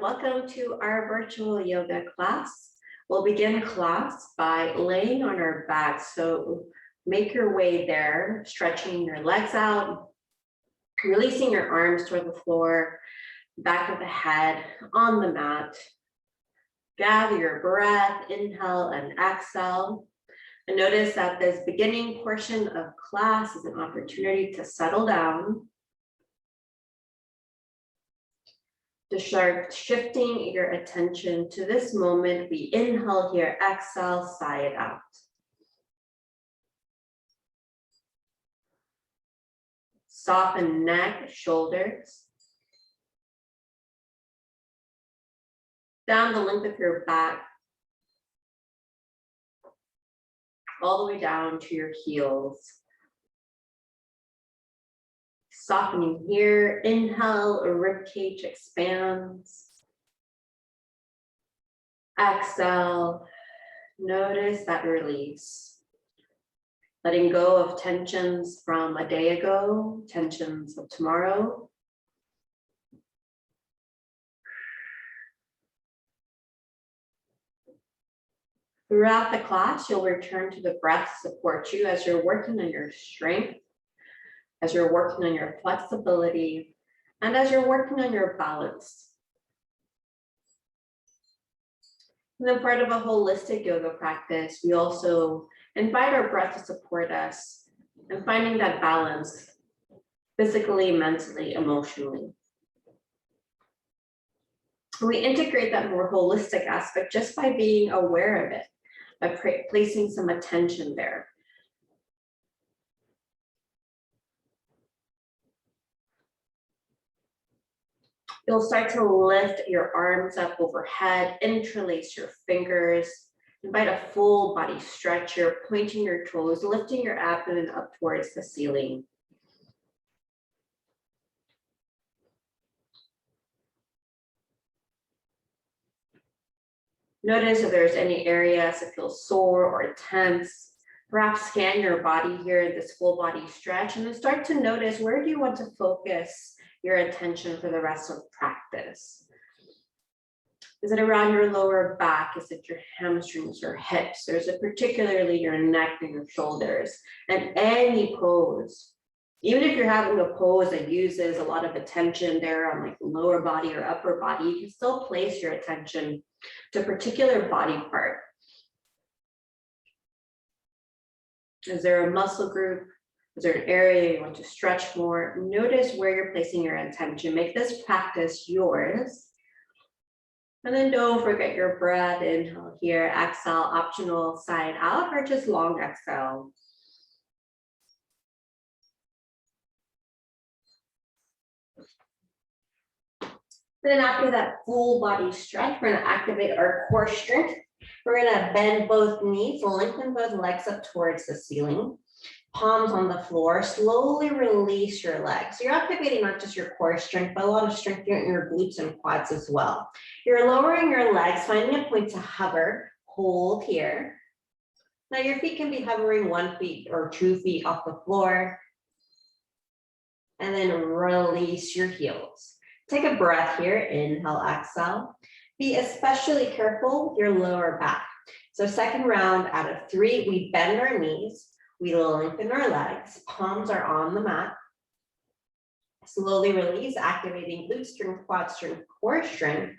welcome to our virtual yoga class. We'll begin class by laying on our back. So make your way there, stretching your legs out, releasing your arms toward the floor, back of the head on the mat. Gather your breath, inhale and exhale. And notice that this beginning portion of class is an opportunity to settle down, to start shifting your attention to this moment. We inhale here, exhale, sigh it out. Soften neck, shoulders. Down the length of your back, all the way down to your heels. Softening here, inhale, rib cage expands. Exhale, notice that release. Letting go of tensions from a day ago, tensions of tomorrow. Throughout the class, you'll return to the breath to support you as you're working on your strength, as you're working on your flexibility, and as you're working on your balance. And then part of a holistic yoga practice, we also invite our breath to support us in finding that balance physically, mentally, emotionally. We integrate that more holistic aspect just by being aware of it, by placing some attention there. You'll start to lift your arms up overhead, interlace your fingers, invite a full body stretch. You're pointing your toes, lifting your abdomen up towards the ceiling. Notice if there's any areas that feel sore or tense. Perhaps scan your body here in this full body stretch, and then start to notice, where do you want to focus your attention for the rest of practice? Is it around your lower back? Is it your hamstrings or hips? Or is it particularly your neck and your shoulders? And any pose, even if you're having a pose that uses a lot of attention there on like the lower body or upper body, you can still place your attention to a particular body part. Is there a muscle group? Is there an area you want to stretch more? Notice where you're placing your attention. Make this practice yours. And then don't forget your breath. Inhale here, exhale, optional side out or just long exhale. Then after that full body stretch, we're gonna activate our core strength. We're gonna bend both knees, lengthen both legs up towards the ceiling. Palms on the floor, slowly release your legs. So you're activating not just your core strength, but a lot of strength in your glutes and quads as well. You're lowering your legs, finding a point to hover, hold here. Now your feet can be hovering 1 foot or 2 feet off the floor. And then release your heels. Take a breath here, inhale, exhale. Be especially careful with your lower back. So second round out of 3, we bend our knees. We lengthen our legs, palms are on the mat. Slowly release, activating glute strength, quad strength, core strength.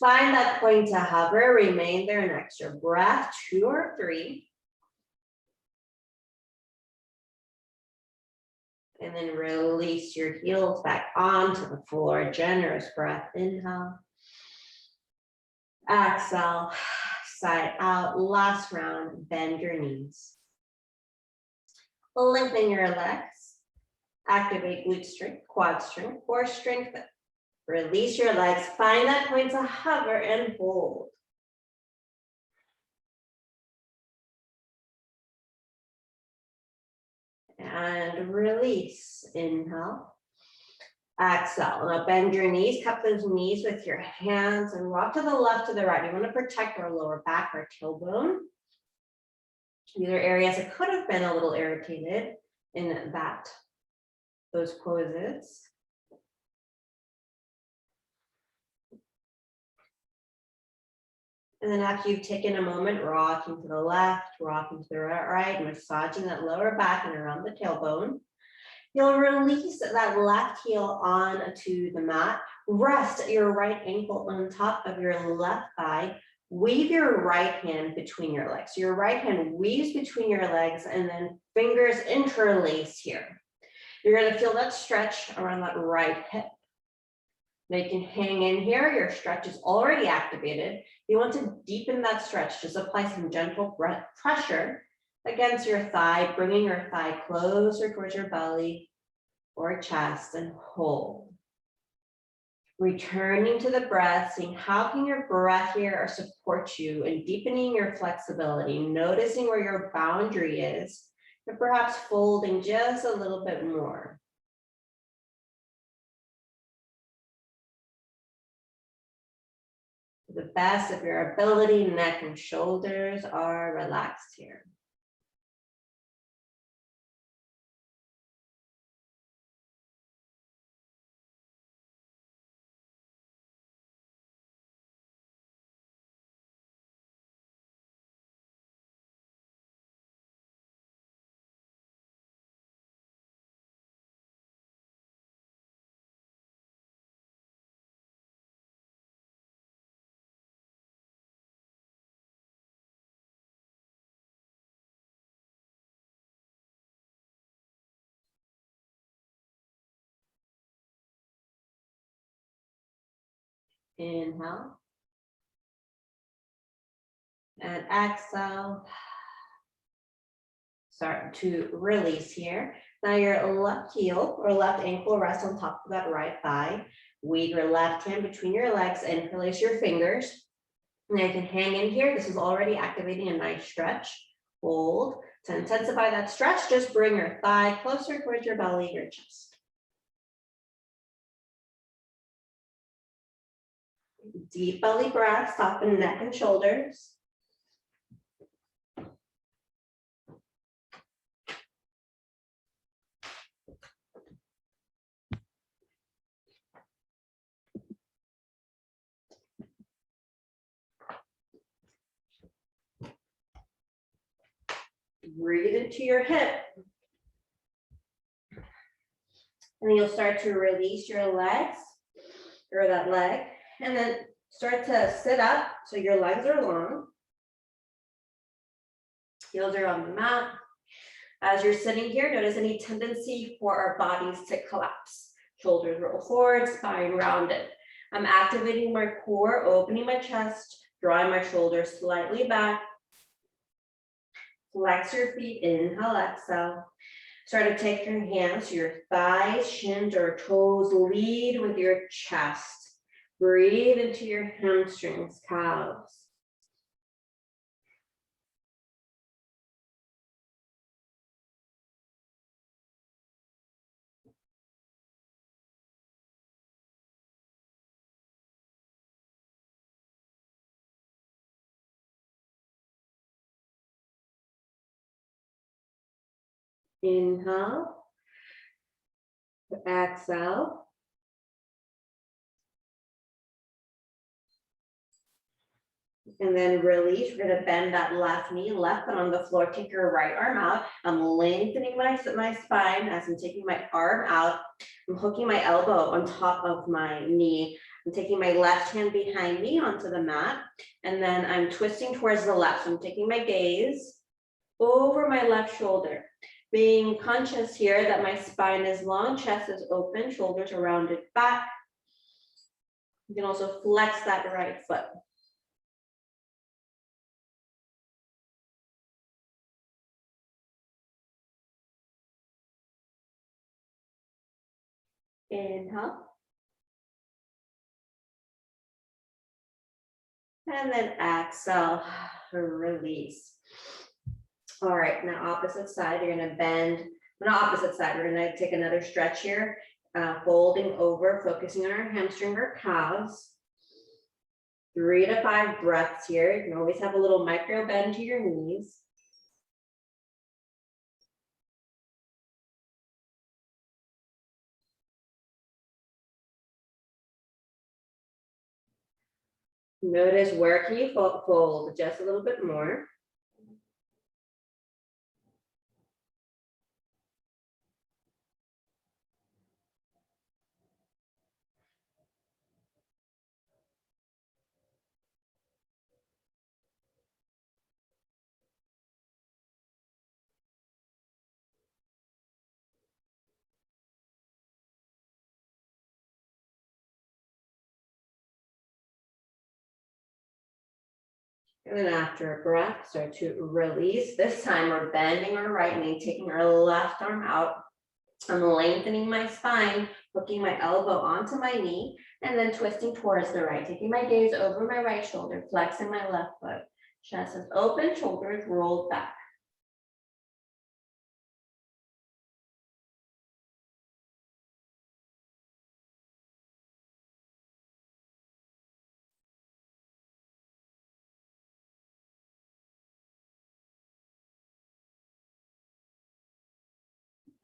Find that point to hover, remain there an extra breath, 2 or 3. And then release your heels back onto the floor, generous breath, inhale. Exhale, side out, last round, bend your knees. Lengthen your legs, activate glute strength, quad strength, core strength. Release your legs, find that point to hover and hold. And release, inhale. Exhale, now bend your knees, cup those knees with your hands and rock to the left, to the right. We want to protect our lower back, our tailbone. These are areas that could have been a little irritated in those poses. And then after you've taken a moment, rocking to the left, rocking to the right, massaging that lower back and around the tailbone. You'll release that left heel onto the mat. Rest your right ankle on top of your left thigh. Weave your right hand between your legs. So your right hand weaves between your legs and then fingers interlace here. You're going to feel that stretch around that right hip. Now you can hang in here. Your stretch is already activated. You want to deepen that stretch. Just apply some gentle pressure against your thigh, bringing your thigh closer towards your belly or chest, and hold. Returning to the breath, seeing how can your breath here support you in deepening your flexibility, noticing where your boundary is, and perhaps folding just a little bit more. To the best of your ability, neck and shoulders are relaxed here. Inhale. And exhale. Start to release here. Now your left heel or left ankle rests on top of that right thigh. Weave your left hand between your legs and interlace your fingers. Now you can hang in here. This is already activating a nice stretch. Hold. To intensify that stretch, just bring your thigh closer towards your belly, your chest. Deep belly breath, soften neck and shoulders. Breathe into your hip. And then you'll start to release your legs, or that leg, and then start to sit up so your legs are long. Heels are on the mat. As you're sitting here, notice any tendency for our bodies to collapse. Shoulders roll forward, spine rounded. I'm activating my core, opening my chest, drawing my shoulders slightly back. Flex your feet, inhale, exhale. Start to take your hands to your thighs, shins, or toes. Lead with your chest. Breathe into your hamstrings, calves. Inhale, exhale. And then release. We're going to bend that left knee, left foot on the floor. Take your right arm out. I'm lengthening my spine as I'm taking my arm out. I'm hooking my elbow on top of my knee. I'm taking my left hand behind me onto the mat. And then I'm twisting towards the left. So I'm taking my gaze over my left shoulder. Being conscious here that my spine is long, chest is open, shoulders are rounded back. You can also flex that right foot. Inhale. And then exhale, release. All right, now opposite side, you're gonna bend, not opposite side, we're gonna take another stretch here, folding over, focusing on our hamstring or calves. 3 to 5 breaths here. You can always have a little micro bend to your knees. Notice where can you fold just a little bit more. And then after a breath, start to release. This time we're bending our right knee, taking our left arm out. I'm lengthening my spine, hooking my elbow onto my knee, and then twisting towards the right, taking my gaze over my right shoulder, flexing my left foot. Chest is open, shoulders rolled back.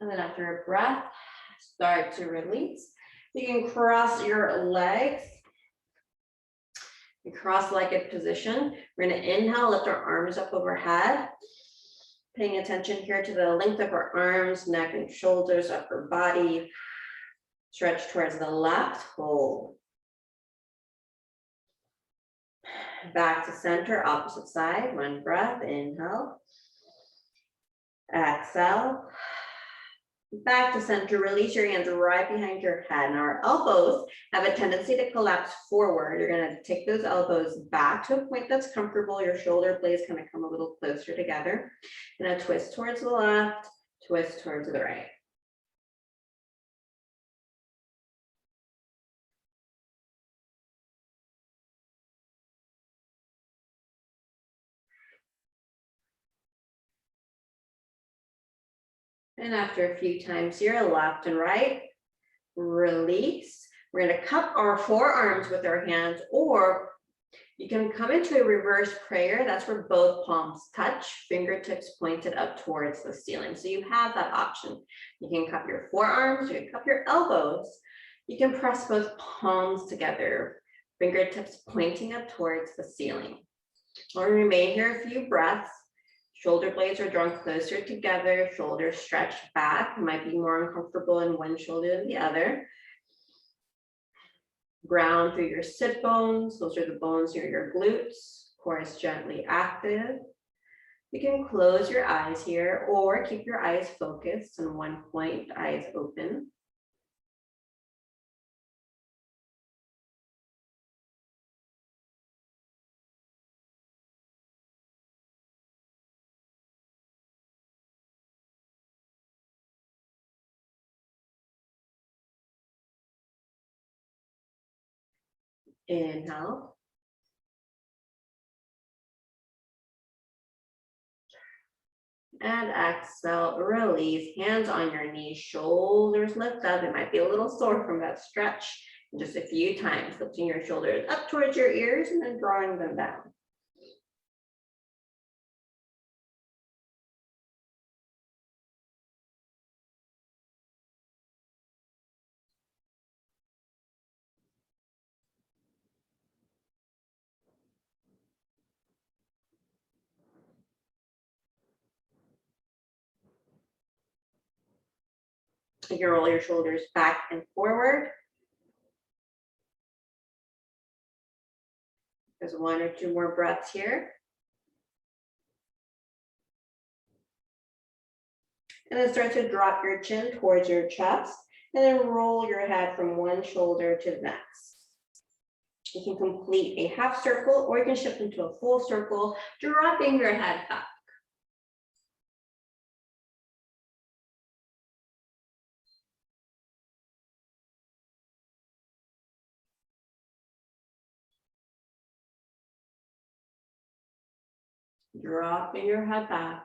And then after a breath, start to release. You can cross your legs. In cross-legged position. We're going to inhale, lift our arms up overhead. Paying attention here to the length of our arms, neck and shoulders, upper body. Stretch towards the left, hold. Back to center, opposite side, one breath, inhale. Exhale. Back to center, release your hands right behind your head. And our elbows have a tendency to collapse forward. You're going to take those elbows back to a point that's comfortable. Your shoulder blades kind of come a little closer together. And a twist towards the left, twist towards the right. And after a few times here, left and right, release. We're going to cup our forearms with our hands, or you can come into a reverse prayer. That's where both palms touch, fingertips pointed up towards the ceiling. So you have that option. You can cup your forearms, you can cup your elbows. You can press both palms together, fingertips pointing up towards the ceiling. We'll remain here a few breaths. Shoulder blades are drawn closer together, shoulders stretched back. You might be more uncomfortable in one shoulder than the other. Ground through your sit bones. Those are the bones near your glutes. Core is gently active. You can close your eyes here or keep your eyes focused on one point, eyes open. Inhale. And exhale, release, hands on your knees, shoulders lift up. It might be a little sore from that stretch. Just a few times, lifting your shoulders up towards your ears and then drawing them down. You can roll your shoulders back and forward. There's one or two more breaths here. And then start to drop your chin towards your chest and then roll your head from one shoulder to the next. You can complete a half circle or you can shift into a full circle, dropping your head back. Dropping your head back.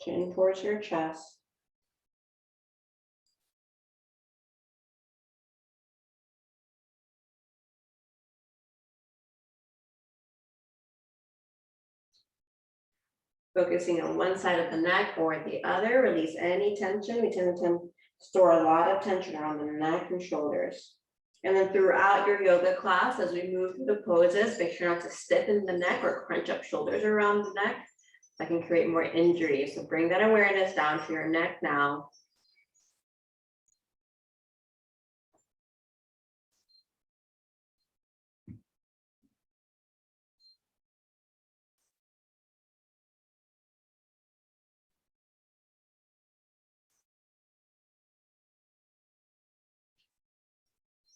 Chin towards your chest. Focusing on one side of the neck or the other, release any tension. We tend to store a lot of tension around the neck and shoulders. And then throughout your yoga class, as we move through the poses, make sure not to stiffen the neck or crunch up shoulders around the neck. That can create more injury. So bring that awareness down to your neck now.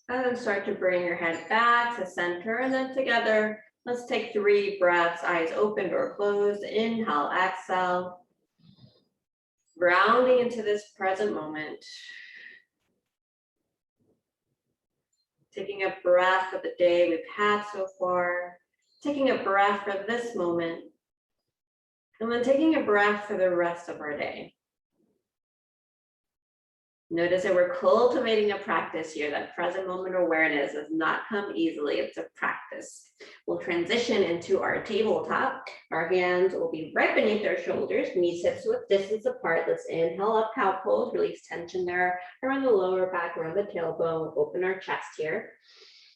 And then start to bring your head back to center, and then together, let's take 3 breaths, eyes open or closed. Inhale, exhale. Grounding into this present moment. Taking a breath for the day we've had so far. Taking a breath for this moment. And then taking a breath for the rest of our day. Notice that we're cultivating a practice here. That present moment awareness does not come easily. It's a practice. We'll transition into our tabletop. Our hands will be right beneath our shoulders, knees hips width distance apart. Let's inhale up, cow pose, release tension there around the lower back, around the tailbone, open our chest here.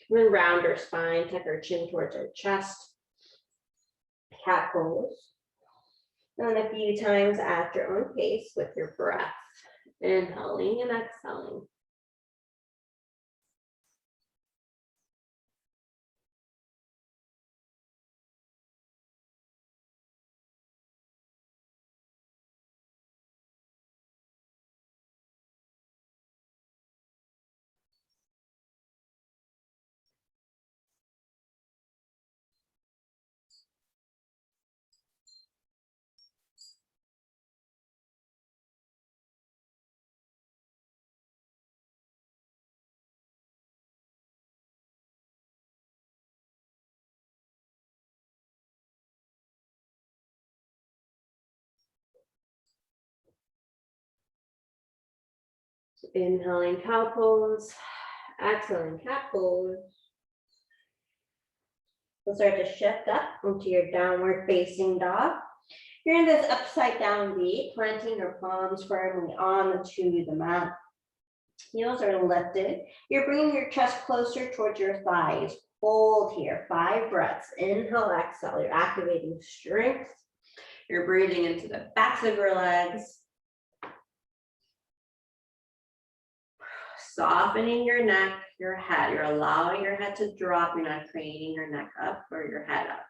And then round our spine, tuck our chin towards our chest. Cat pose. And then a few times at your own pace with your breath. Inhaling and exhaling. Inhaling cow pose, exhaling cat pose. We'll start to shift up into your downward facing dog. You're in this upside down V, planting your palms firmly onto the mat. Heels are lifted. You're bringing your chest closer towards your thighs. Hold here, 5 breaths. Inhale, exhale. You're activating strength. You're breathing into the backs of your legs. Softening your neck, your head. You're allowing your head to drop. You're not craning your neck up or your head up.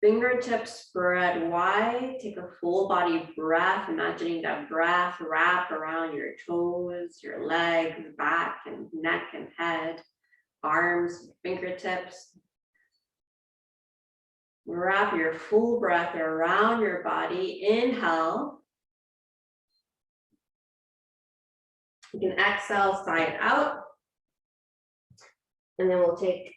Fingertips spread wide. Take a full body breath. Imagining that breath wrap around your toes, your legs, back and neck and head, arms, fingertips. Wrap your full breath around your body. Inhale. You can exhale, side out. And then we'll take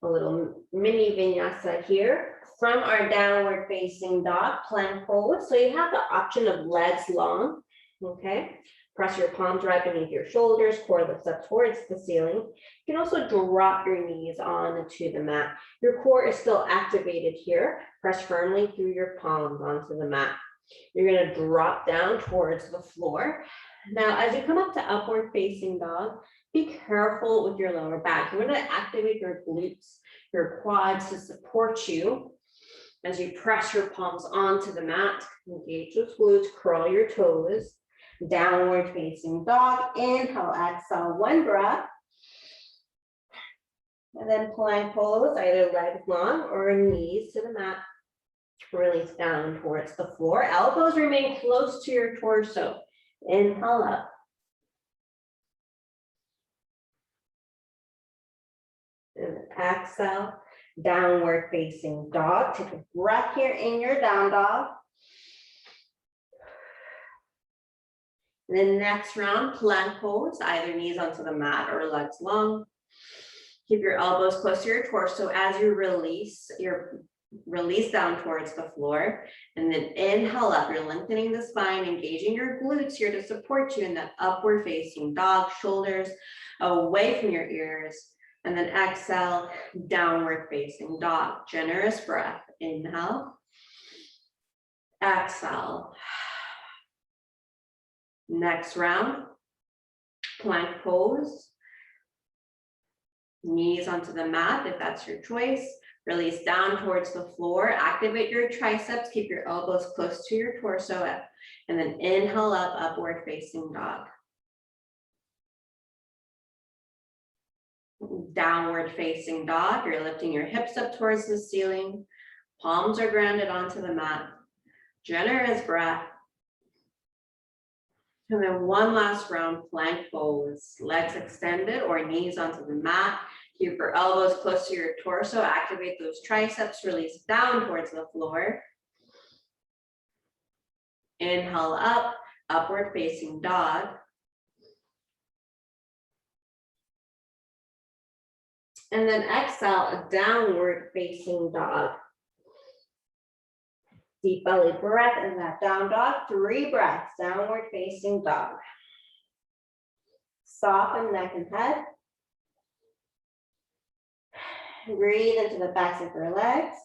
a little mini vinyasa here from our downward facing dog, plank pose. So you have the option of legs long, okay? Press your palms right beneath your shoulders, core lifts up towards the ceiling. You can also drop your knees onto the mat. Your core is still activated here. Press firmly through your palms onto the mat. You're gonna drop down towards the floor. Now, as you come up to upward facing dog, be careful with your lower back. You're gonna activate your glutes, your quads to support you as you press your palms onto the mat. Engage those glutes, curl your toes. Downward facing dog. Inhale, exhale, 1 breath. And then plank pose, either legs long or knees to the mat. Release down towards the floor. Elbows remain close to your torso. Inhale up. And exhale, downward facing dog. Take a breath here in your down dog. And then next round, plank pose, either knees onto the mat or legs long. Keep your elbows close to your torso as you release down towards the floor. And then inhale up, you're lengthening the spine, engaging your glutes here to support you in that upward facing dog, shoulders away from your ears. And then exhale, downward facing dog. Generous breath. Inhale. Exhale. Next round, plank pose. Knees onto the mat if that's your choice. Release down towards the floor. Activate your triceps. Keep your elbows close to your torso. And then inhale up, upward facing dog. Downward facing dog. You're lifting your hips up towards the ceiling. Palms are grounded onto the mat. Generous breath. And then one last round, plank pose. Legs extended or knees onto the mat. Keep your elbows close to your torso. Activate those triceps. Release down towards the floor. Inhale up, upward facing dog. And then exhale, a downward facing dog. Deep belly breath in that down dog. 3 breaths, downward facing dog. Soften neck and head. Breathe into the backs of your legs.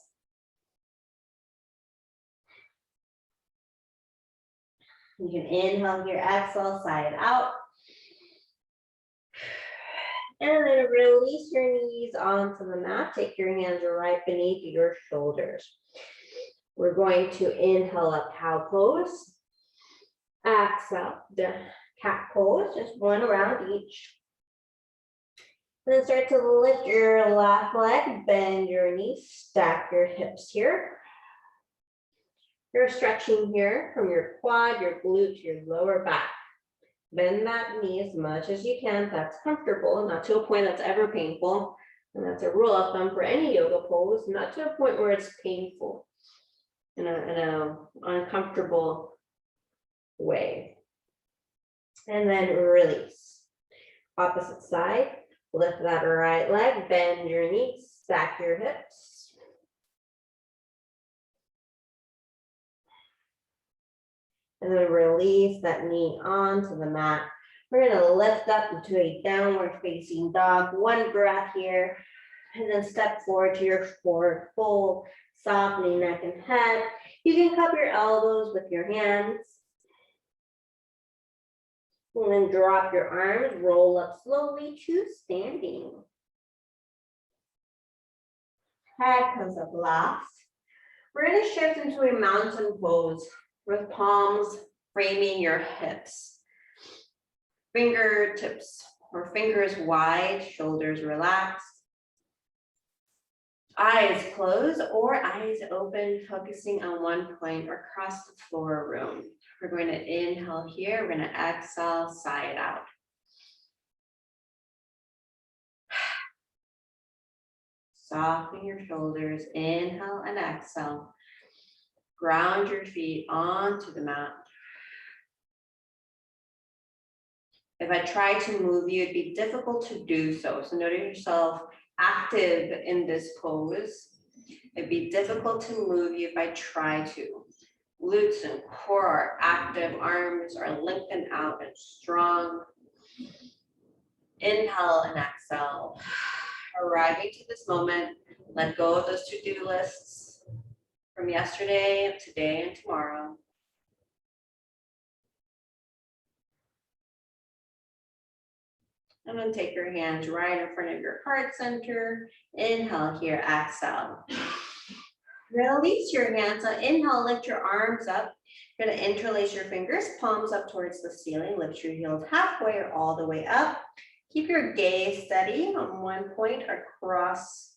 You can inhale here, exhale, side out. And then release your knees onto the mat. Take your hands right beneath your shoulders. We're going to inhale up, cow pose. Exhale, the cat pose, just one round each. Then start to lift your left leg, bend your knees, stack your hips here. You're stretching here from your quad, your glute, your lower back. Bend that knee as much as you can. That's comfortable, not to a point that's ever painful. And that's a rule of thumb for any yoga pose, not to a point where it's painful in a uncomfortable way. And then release. Opposite side, lift that right leg, bend your knees, stack your hips. And then release that knee onto the mat. We're gonna lift up into a downward facing dog. One breath here. And then step forward to your forward fold, softening neck and head. You can cup your elbows with your hands. And then drop your arms, roll up slowly to standing. Head comes up last. We're gonna shift into a mountain pose with palms framing your hips. Fingertips or fingers wide, shoulders relaxed. Eyes closed or eyes open, focusing on one point or across the floor room. We're going to inhale here. We're going to exhale, side out. Soften your shoulders, inhale and exhale. Ground your feet onto the mat. If I try to move you, it'd be difficult to do so. So notice yourself active in this pose. It'd be difficult to move you if I try to. Glutes and core are active, arms are lengthened out and strong. Inhale and exhale. Arriving to this moment, let go of those to-do lists from yesterday, today, and tomorrow. And then take your hands right in front of your heart center. Inhale here, exhale. Release your hands. So inhale, lift your arms up. You're gonna interlace your fingers, palms up towards the ceiling. Lift your heels halfway or all the way up. Keep your gaze steady on one point across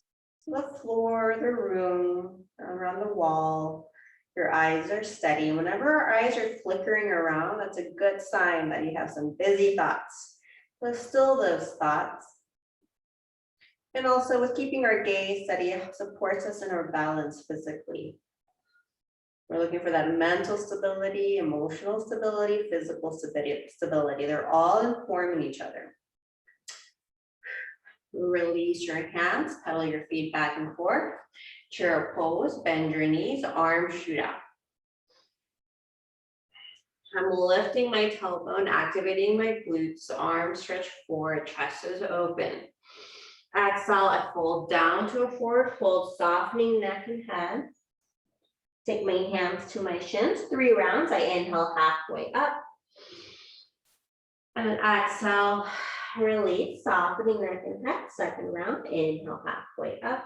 the floor, the room, around the wall. Your eyes are steady. Whenever our eyes are flickering around, that's a good sign that you have some busy thoughts. So still those thoughts. And also with keeping our gaze steady, it supports us in our balance physically. We're looking for that mental stability, emotional stability, physical stability. They're all informing each other. Release your hands, pedal your feet back and forth. Chair pose, bend your knees, arms shoot out. I'm lifting my tailbone, activating my glutes, arms stretch forward, chest is open. Exhale, I fold down to a forward fold, softening neck and head. Take my hands to my shins, 3 rounds. I inhale halfway up. And exhale, Release, softening neck and head. Second round, inhale halfway up.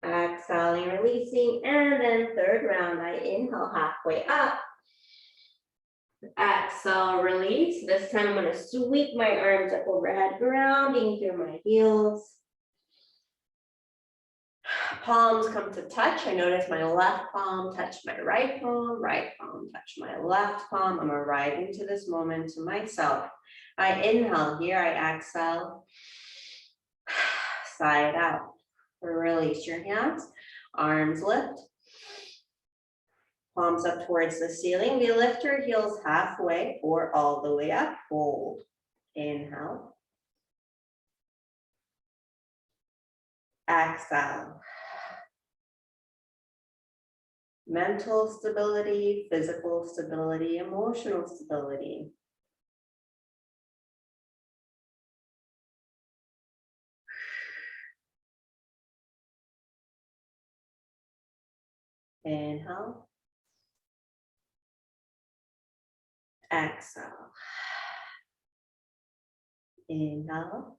Exhaling, releasing, and then third round, I inhale halfway up. Exhale, release. This time I'm going to sweep my arms up overhead, grounding through my heels. Palms come to touch. I notice my left palm touch my right palm touch my left palm. I'm arriving to this moment to myself. I inhale here, I exhale, sigh it out. Release your hands, arms lift, palms up towards the ceiling. We lift our heels halfway or all the way up, hold. Inhale. Exhale. Mental stability, physical stability, emotional stability. Inhale. Exhale. Inhale.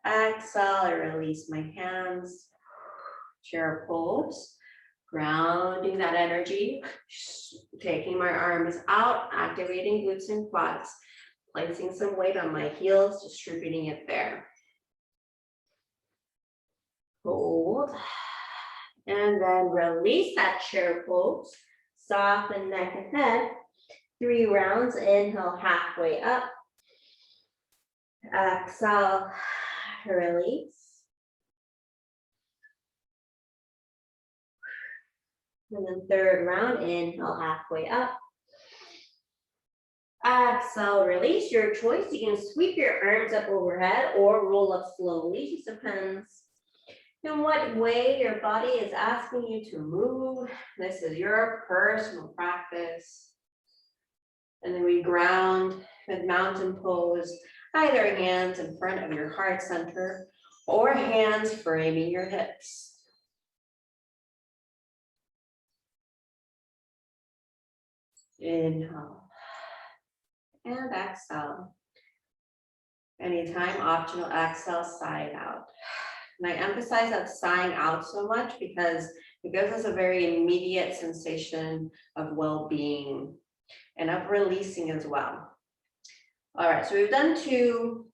Exhale, I release my hands. Chair pose. Grounding that energy. Taking my arms out, activating glutes and quads. Placing some weight on my heels, distributing it there. Hold. And then release that chair pose. Soften neck and head. 3 rounds. Inhale halfway up. Exhale, release. And then third round, inhale halfway up. Exhale, release, your choice. You can sweep your arms up overhead or roll up slowly. Just depends in what way your body is asking you to move. This is your personal practice. And then we ground with mountain pose, either hands in front of your heart center or hands framing your hips. Inhale and exhale. Anytime, optional exhale, sigh out. And I emphasize that sighing out so much because it gives us a very immediate sensation of well-being and of releasing as well. All right, so we've done 2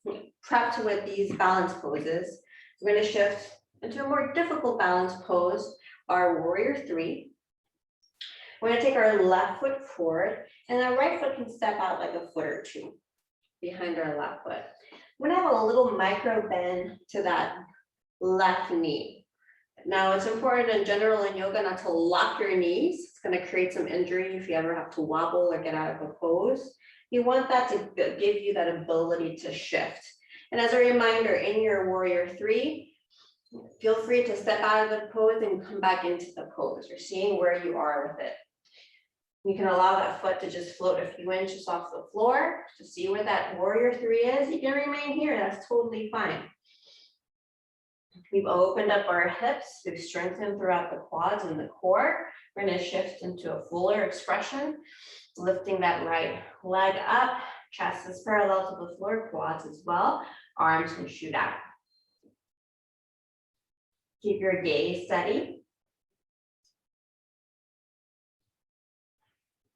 prepped with these balance poses. We're going to shift into a more difficult balance pose, our warrior 3. We're going to take our left foot forward, and our right foot can step out like a foot or 2 behind our left foot. We're going to have a little micro bend to that left knee. Now, it's important in general in yoga not to lock your knees. It's going to create some injury if you ever have to wobble or get out of a pose. You want that to give you that ability to shift. And as a reminder, in your warrior 3, feel free to step out of the pose and come back into the pose. You're seeing where you are with it. You can allow that foot to just float a few inches off the floor to see where that warrior 3 is. You can remain here, that's totally fine. We've opened up our hips, we've strengthened throughout the quads and the core. We're going to shift into a fuller expression, lifting that right leg up, chest is parallel to the floor, quads as well, arms can shoot out. Keep your gaze steady.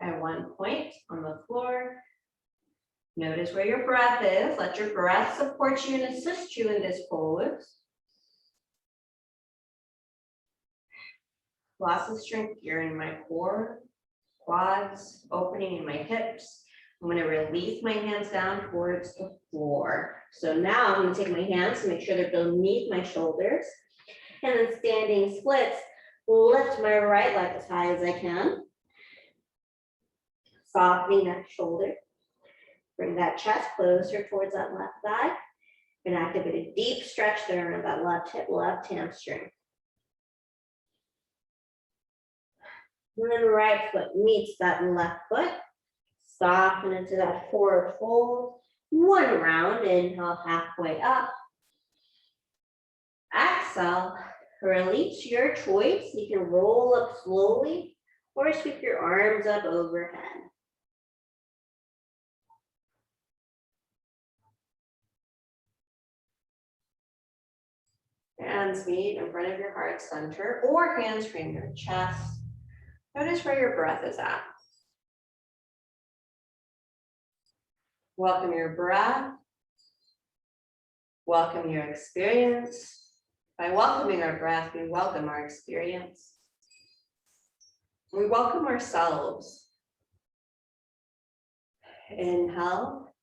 At one point on the floor, notice where your breath is. Let your breath support you and assist you in this pose. Lots of strength here in my core, quads, opening in my hips. I'm going to release my hands down towards the floor. So now I'm going to take my hands to make sure they're beneath my shoulders. And then standing splits, lift my right leg as high as I can. Softening that shoulder. Bring that chest closer towards that left thigh. And activate a deep stretch there in that left hip, left hamstring. And then right foot meets that left foot. Soften into that forward fold. 1 round, inhale halfway up. Exhale, release, your choice. You can roll up slowly or sweep your arms up overhead. Hands meet in front of your heart center, or hands frame your chest. Notice where your breath is at. Welcome your breath. Welcome your experience. By welcoming our breath, we welcome our experience. We welcome ourselves. Inhale.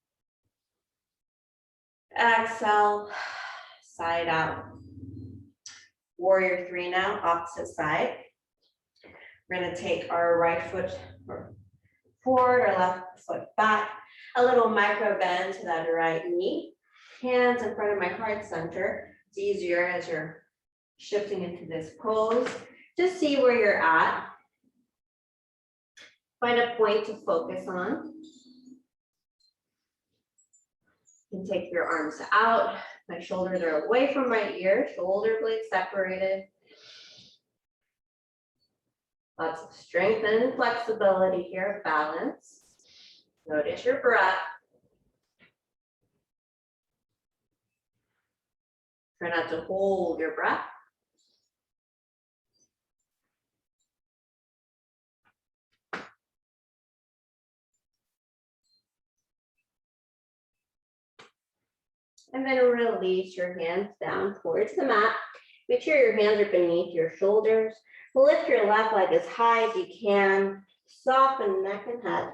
Exhale. Side out. Warrior 3 now, opposite side. We're going to take our right foot forward, our left foot back. A little micro bend to that right knee. Hands in front of my heart center. It's easier as you're shifting into this pose. Just see where you're at. Find a point to focus on. You can take your arms out. My shoulders are away from my ears, shoulder blades separated. Lots of strength and flexibility here, balance. Notice your breath. Try not to hold your breath. And then release your hands down towards the mat. Make sure your hands are beneath your shoulders. Lift your left leg as high as you can. Soften neck and head.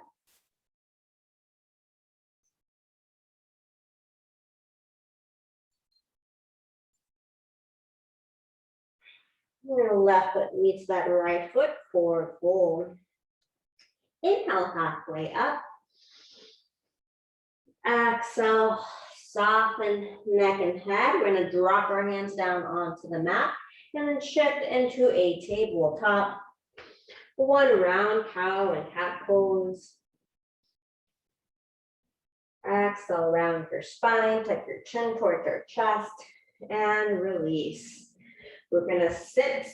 Your left foot meets that right foot, forward fold. Inhale, halfway up. Exhale, soften neck and head. We're going to drop our hands down onto the mat and then shift into a tabletop. One round cow and cat pose. Exhale, round your spine, tuck your chin towards your chest, and release. We're going to sit.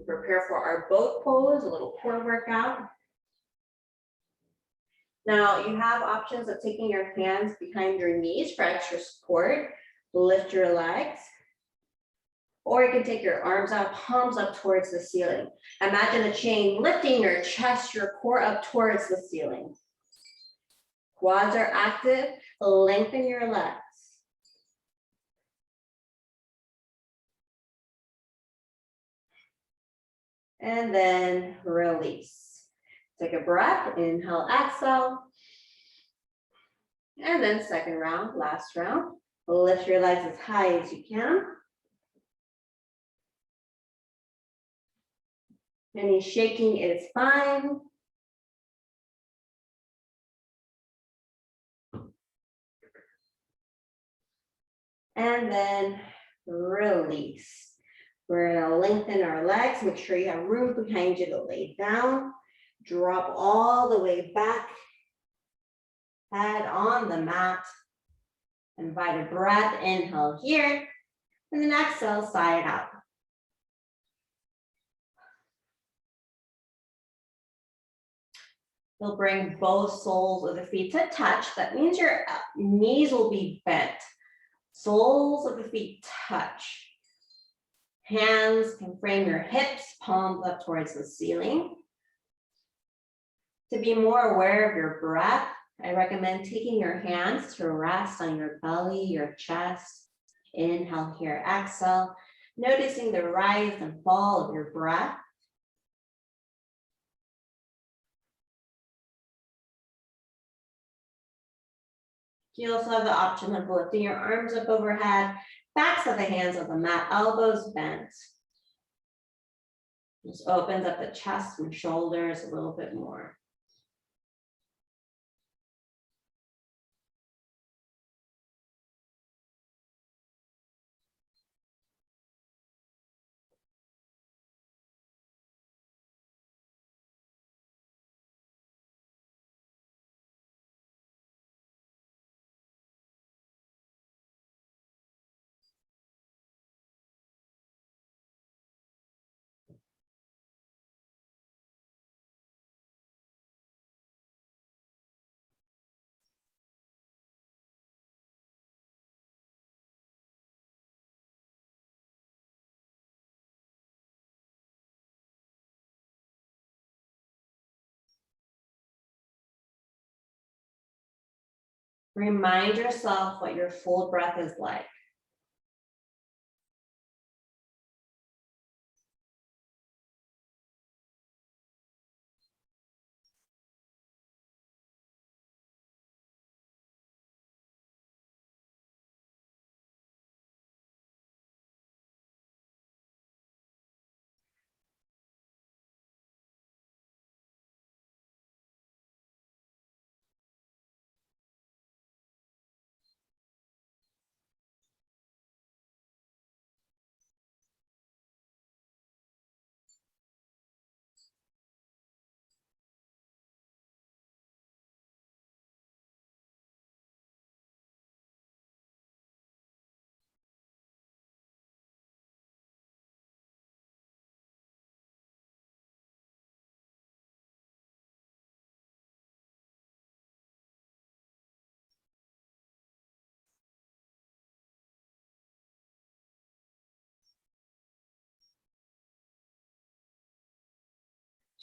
Prepare for our boat pose, a little core workout. Now you have options of taking your hands behind your knees for extra support. Lift your legs. Or you can take your arms out, palms up towards the ceiling. Imagine a chain lifting your chest, your core up towards the ceiling. Quads are active, lengthen your legs. And then release. Take a breath, inhale, exhale. And then second round, last round. Lift your legs as high as you can. Any shaking is fine. And then release. We're gonna lengthen our legs. Make sure you have room behind you to lay down. Drop all the way back. Head on the mat. Invite a breath, inhale here. And then exhale, side out. You'll bring both soles of the feet to touch. That means your knees will be bent. Soles of the feet touch. Hands can frame your hips, palms up towards the ceiling. To be more aware of your breath, I recommend taking your hands to rest on your belly, your chest. Inhale here, exhale. Noticing the rise and fall of your breath. You also have the option of lifting your arms up overhead, backs of the hands on the mat, elbows bent. Just opens up the chest and shoulders a little bit more. Remind yourself what your full breath is like.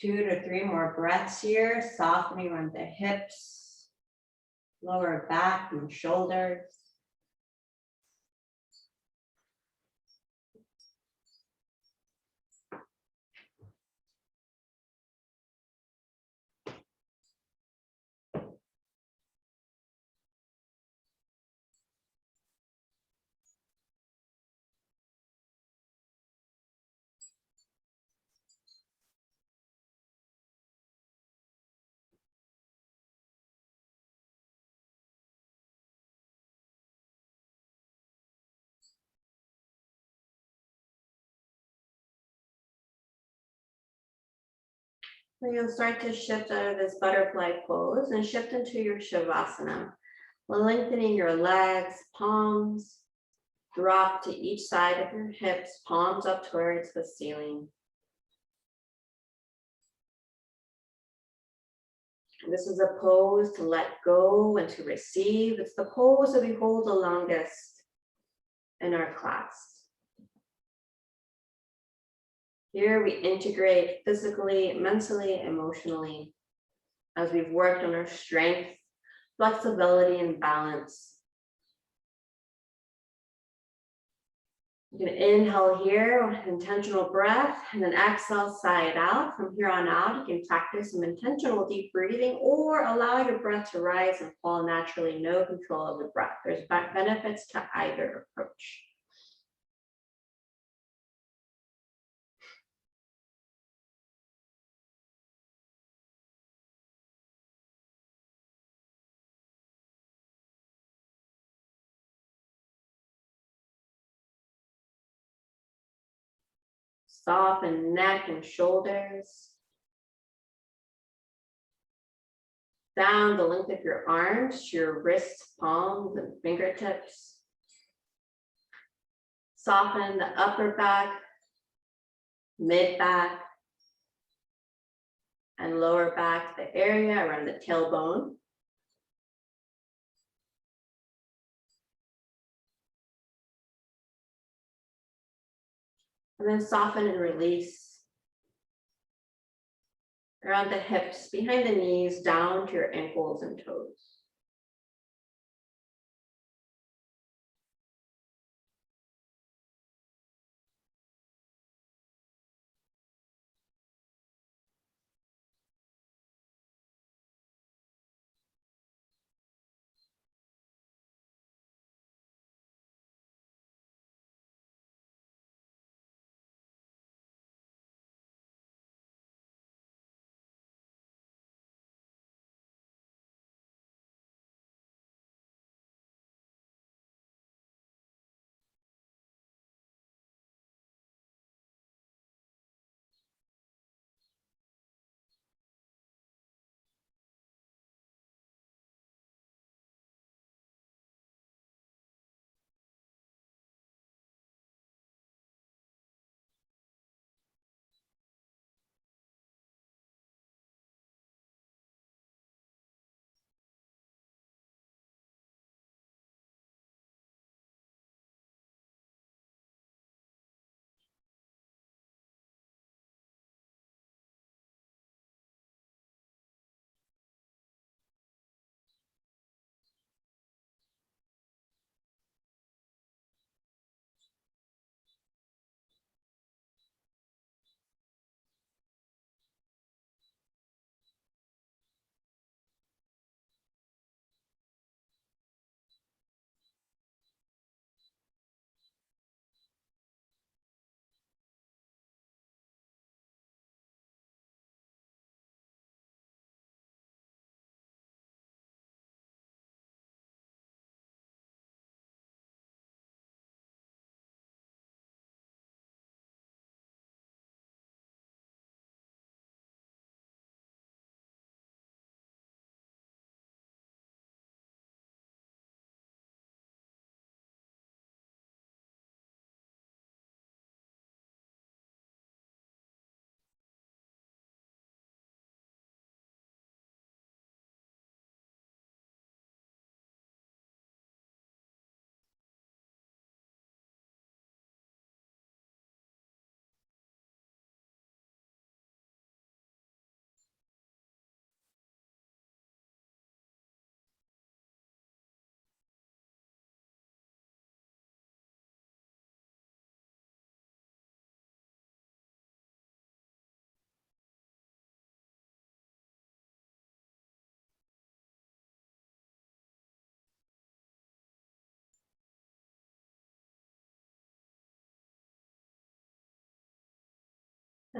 Two to three more breaths here, softening around the hips, lower back and shoulders. Then you'll start to shift out of this butterfly pose and shift into your Shavasana. Lengthening your legs, palms, drop to each side of your hips, palms up towards the ceiling. This is a pose to let go and to receive. It's the pose that we hold the longest in our class. Here we integrate physically, mentally, emotionally, as we've worked on our strength, flexibility, and balance. You can inhale here with intentional breath and then exhale, sigh it out. From here on out, you can practice some intentional deep breathing or allow your breath to rise and fall naturally, no control of the breath. There's benefits to either approach. Soften neck and shoulders. Down the length of your arms to your wrists, palms, and fingertips. Soften the upper back, mid back, and lower back, the area around the tailbone. And then soften and release around the hips, behind the knees, down to your ankles and toes.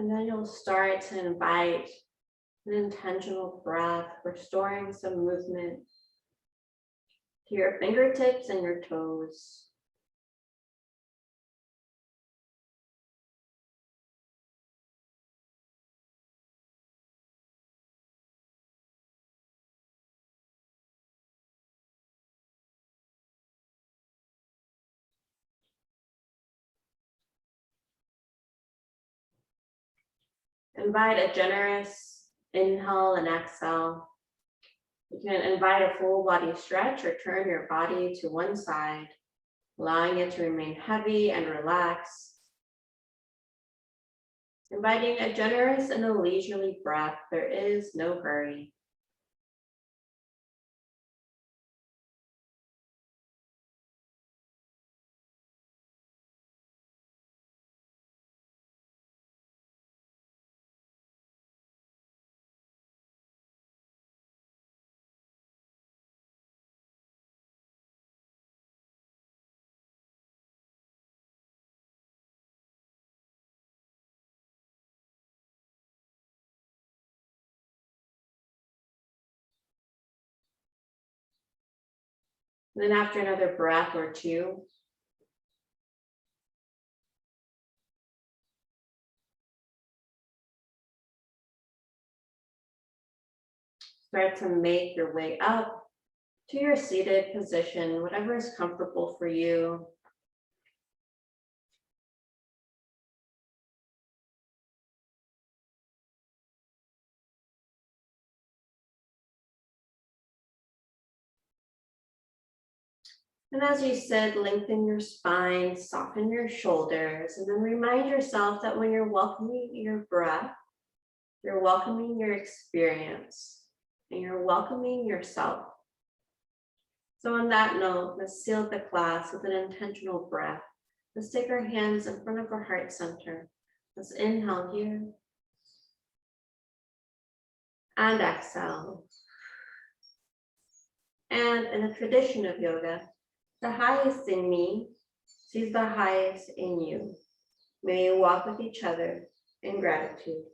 And then you'll start to invite an intentional breath, restoring some movement to your fingertips and your toes. Invite a generous inhale and exhale. You can invite a full body stretch or turn your body to one side, allowing it to remain heavy and relaxed. Inviting a generous and a leisurely breath. There is no hurry. And then after another breath or two, start to make your way up to your seated position, whatever is comfortable for you. And as you sit, lengthen your spine, soften your shoulders, and then remind yourself that when you're welcoming your breath, you're welcoming your experience, and you're welcoming yourself. So on that note, let's seal the class with an intentional breath. Let's take our hands in front of our heart center. Let's inhale here and exhale. And in the tradition of yoga, the highest in me sees the highest in you. May you walk with each other in gratitude.